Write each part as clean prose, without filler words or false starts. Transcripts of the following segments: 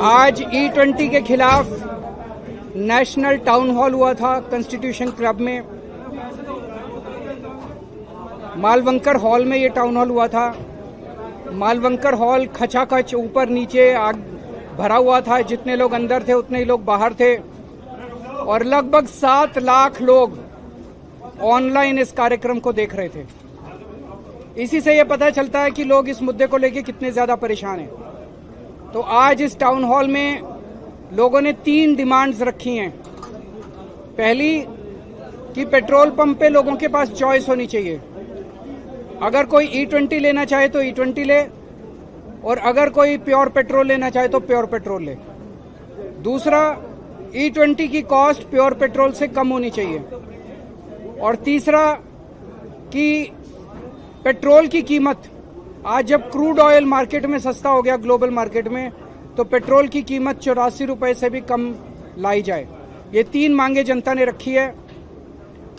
आज E20 के खिलाफ नेशनल टाउन हॉल हुआ था कॉन्स्टिट्यूशन क्लब में। मालवंकर हॉल में ये टाउन हॉल हुआ था। मालवंकर हॉल खचाखच ऊपर नीचे आग भरा हुआ था। जितने लोग अंदर थे उतने ही लोग बाहर थे और लगभग 7 लाख लोग ऑनलाइन इस कार्यक्रम को देख रहे थे। इसी से ये पता चलता है कि लोग इस मुद्दे को लेकर कितने ज्यादा परेशान हैं। तो आज इस टाउन हॉल में लोगों ने 3 डिमांड्स रखी हैं। पहली कि पेट्रोल पंप पे लोगों के पास चॉइस होनी चाहिए। अगर कोई E20 लेना चाहे तो E20 ले और अगर कोई प्योर पेट्रोल लेना चाहे तो प्योर पेट्रोल ले। दूसरा, E20 की कॉस्ट प्योर पेट्रोल से कम होनी चाहिए। और तीसरा कि पेट्रोल की कीमत, आज जब क्रूड ऑयल मार्केट में सस्ता हो गया ग्लोबल मार्केट में, तो पेट्रोल की कीमत 84 रुपए से भी कम लाई जाए। ये 3 मांगे जनता ने रखी है।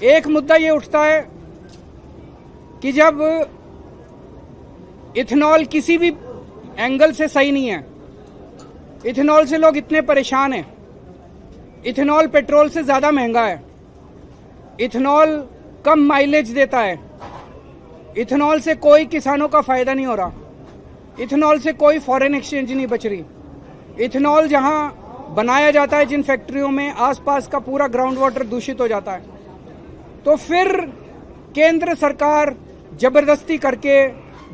एक मुद्दा ये उठता है कि जब इथेनॉल किसी भी एंगल से सही नहीं है, इथेनॉल से लोग इतने परेशान हैं, इथेनॉल पेट्रोल से ज्यादा महंगा है, इथेनॉल कम माइलेज देता है, इथेनॉल से कोई किसानों का फायदा नहीं हो रहा, इथेनॉल से कोई फॉरेन एक्सचेंज नहीं बच रही। इथेनॉल जहां बनाया जाता है जिन फैक्ट्रियों में, आसपास का पूरा ग्राउंड वाटर दूषित हो जाता है। तो फिर केंद्र सरकार जबरदस्ती करके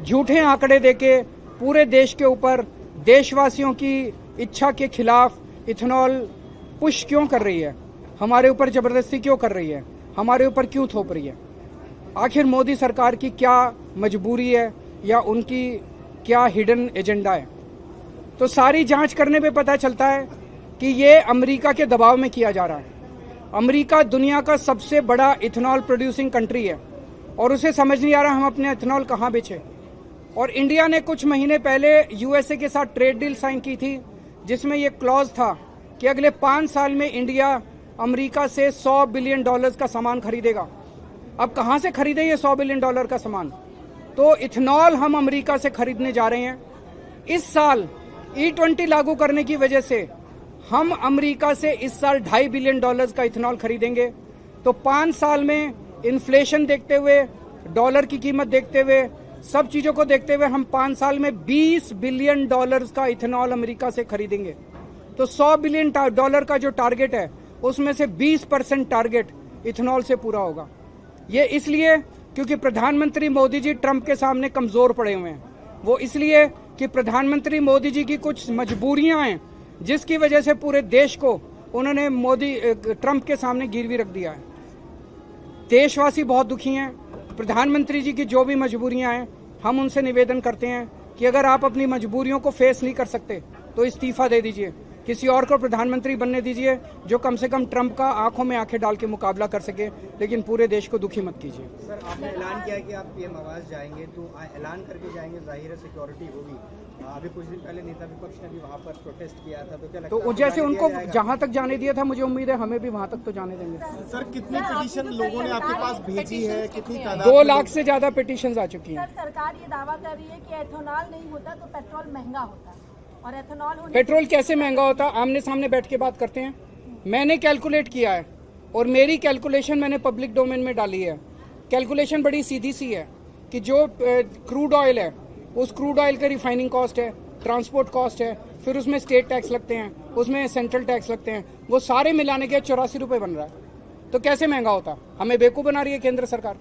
झूठे आंकड़े देके पूरे देश के ऊपर देशवासियों की इच्छा के खिलाफ इथेनॉल पुश क्यों कर रही है? हमारे ऊपर जबरदस्ती क्यों कर रही है? हमारे ऊपर क्यों थोप रही है? आखिर मोदी सरकार की क्या मजबूरी है या उनकी क्या हिडन एजेंडा है? तो सारी जांच करने पे पता चलता है कि ये अमेरिका के दबाव में किया जा रहा है। अमेरिका दुनिया का सबसे बड़ा इथेनॉल प्रोड्यूसिंग कंट्री है और उसे समझ नहीं आ रहा हम अपने इथेनॉल कहाँ बेचें। और इंडिया ने कुछ महीने पहले यूएसए के साथ ट्रेड डील साइन की थी जिसमें यह क्लॉज था कि अगले 5 साल में इंडिया अमेरिका से $100 बिलियन का सामान खरीदेगा। अब कहां से खरीदे ये $100 बिलियन का सामान? तो इथेनॉल हम अमेरिका से खरीदने जा रहे हैं। इस साल E20 लागू करने की वजह से हम अमेरिका से इस साल $2.5 बिलियन का इथेनॉल खरीदेंगे। तो 5 साल में इन्फ्लेशन देखते हुए, डॉलर की कीमत देखते हुए, सब चीजों को देखते हुए हम 5 साल में $20 बिलियन का इथेनॉल अमेरिका से खरीदेंगे। तो $100 बिलियन का जो टारगेट है उसमें से 20% टारगेट इथेनॉल से पूरा होगा। ये इसलिए क्योंकि प्रधानमंत्री मोदी जी ट्रंप के सामने कमजोर पड़े हुए हैं। वो इसलिए कि प्रधानमंत्री मोदी जी की कुछ मजबूरियां हैं जिसकी वजह से पूरे देश को उन्होंने ट्रंप के सामने गिरवी रख दिया है। देशवासी बहुत दुखी हैं। प्रधानमंत्री जी की जो भी मजबूरियां हैं, हम उनसे निवेदन करते हैं कि अगर आप अपनी मजबूरियों को फेस नहीं कर सकते तो इस्तीफा दे दीजिए, किसी और को प्रधानमंत्री बनने दीजिए जो कम से कम ट्रंप का आंखों में आंखें डाल के मुकाबला कर सके, लेकिन पूरे देश को दुखी मत कीजिए। सर, आपने ऐलान किया कि आप पीएम आवास जाएंगे, तो ऐलान करके जाएंगे, जाहिर है सिक्योरिटी होगी। अभी कुछ दिन पहले नेता विपक्ष ने भी वहाँ पर प्रोटेस्ट किया था, तो क्या लगता है? तो जैसे उनको जहाँ तक जाने दिया था, मुझे उम्मीद है हमें भी वहाँ तक तो जाने देंगे। सर, कितनी पिटीशन लोगों ने आपके पास भेजी है? कितनी तादाद? 2 लाख से ज्यादा पिटीशन आ चुकी हैं। सर, सरकार ये दावा कर रही है कि एथेनॉल नहीं होता तो पेट्रोल महंगा होता, और एथेनॉल होने पेट्रोल कैसे महंगा होता? आमने सामने बैठ के बात करते हैं। मैंने कैलकुलेट किया है और मेरी कैलकुलेशन मैंने पब्लिक डोमेन में डाली है। कैलकुलेशन बड़ी सीधी सी है कि जो क्रूड ऑयल है, उस क्रूड ऑयल का रिफाइनिंग कॉस्ट है, ट्रांसपोर्ट कॉस्ट है, फिर उसमें स्टेट टैक्स लगते हैं, उसमें सेंट्रल टैक्स लगते हैं, वो सारे मिलाने के 84 रुपए बन रहा है। तो कैसे महंगा होता? हमें बेवकूफ बना रही है केंद्र सरकार।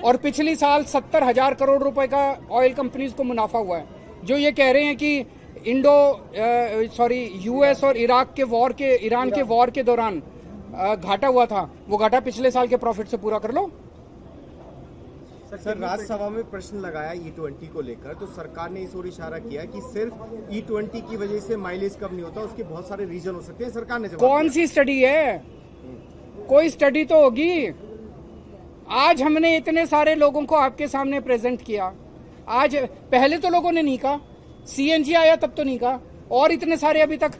और पिछली साल 70,000 करोड़ रुपए का ऑयल कंपनीज को मुनाफा हुआ है। जो ये कह रहे हैं कि यूएस और ईरान के वॉर के दौरान घाटा हुआ था, वो घाटा पिछले साल के प्रॉफिट से पूरा कर लो। सर, राज्यसभा में प्रश्न लगाया E20 को लेकर, तो सरकार ने इस ओर इशारा किया कि सिर्फ E20 की वजह से माइलेज कम नहीं होता, उसके बहुत सारे रीजन हो सकते हैं। सरकार ने कौन सी स्टडी है? कोई स्टडी तो होगी। आज हमने इतने सारे लोगों को आपके सामने प्रेजेंट किया। आज पहले तो लोगों ने नहीं कहा, CNG आया तब तो नहीं कहा, और इतने सारे अभी तक।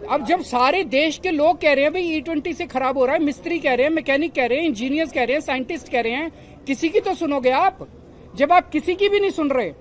अब जब सारे देश के लोग कह रहे हैं भाई E20 से खराब हो रहा है, मिस्त्री कह रहे हैं, मैकेनिक कह रहे हैं, इंजीनियर्स कह रहे हैं, साइंटिस्ट कह रहे हैं, किसी की तो सुनोगे आप? जब आप किसी की भी नहीं सुन रहे